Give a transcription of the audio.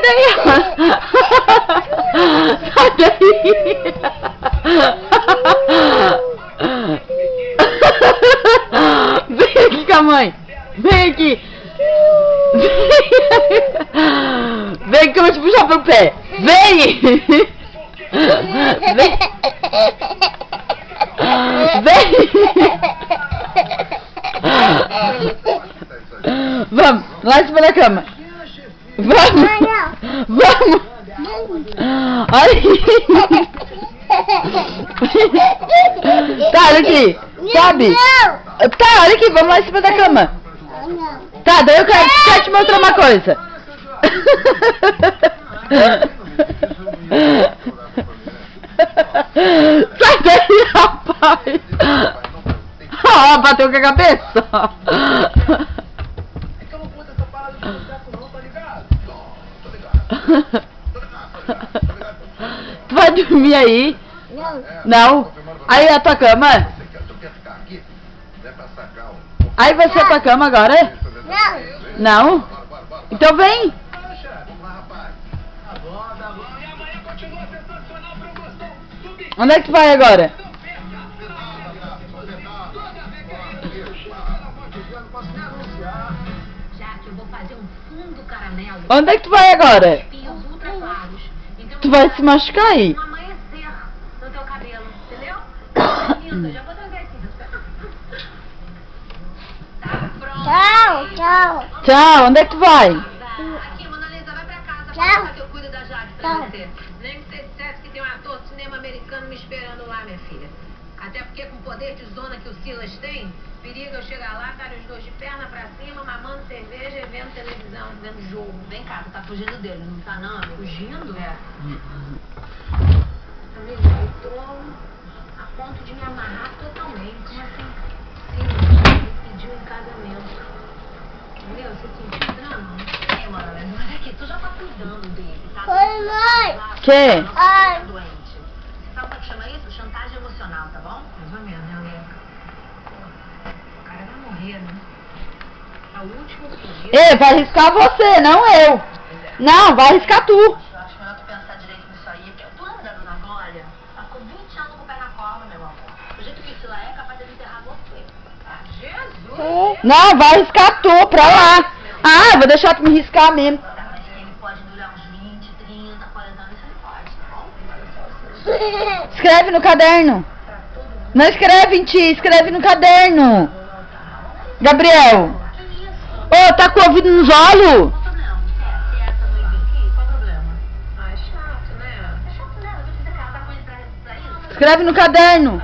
daí! Sai daí! Vem aqui com a mãe! Vem aqui! Vem que eu vou te puxar pro pé! Vem! Vem! Vem! Vamos! Lá em cima da cama! Vamos! Vamos! Olha aqui! Tá, olha aqui! Sobe! Tá, olha aqui, vamos lá em cima da cama! Tá, daí eu quero te mostrar uma coisa! Sai daí, rapaz! Ah, bateu com a cabeça! Tu vai dormir aí? Não? Aí a tua cama? Aí vai ser a tua cama agora? Não? Então vem! Onde é que tu vai agora? Onde é que tu vai agora? Tu vai se machucar aí? Tchau, tchau. Tchau, onde é que tu vai? Aqui, Mona Lisa, vai pra casa. Tchau. Que eu cuido da Jade pra você. Nem que você dissesse que tem um ator de cinema americano me esperando lá, minha filha. Até porque com o poder de zona que o Silas tem, periga eu chegar lá, estarem os dois de perna pra cima, mamando cerveja e vendo televisão, vendo jogo. Vem cá, tu tá fugindo dele, não tá não? Fugindo? É. Amiga, eu tô a ponto de me amarrar totalmente. Como assim? Silas me pediu em casamento. Entendeu? Você sentiu drama? É, Mona Lisa, mas é que tu já tá cuidando dele, tá? Oi, mãe. Que? Ai. Doente. Sabe o que chama isso? Chantagem emocional, tá bom? Mais ou menos, né, Leca? O cara vai morrer, né? É o último pedido. Ei, vai arriscar você, não eu. Não, vai arriscar tu. Eu acho melhor tu pensar direito nisso aí, porque tu lembra da dona Glória? Ela ficou 20 anos com o pé na cova, meu amor. Do jeito que isso lá é capaz de enterrar você. Ah, Jesus! Não, vai arriscar tu pra lá. Ah, vou deixar tu me riscar mesmo. Tá, mas que ele pode durar uns 20, 30, 40 anos, ele pode, tá bom? Escreve no caderno. Não escreve em ti, escreve no caderno. Gabriel. Ô, tá com o ouvido nos olhos? Qual o problema? Se essa noiva aqui, qual o problema? Ah, é chato, né? É chato, né? Eu vou dizer que ela tá com ele pra isso. Escreve no caderno.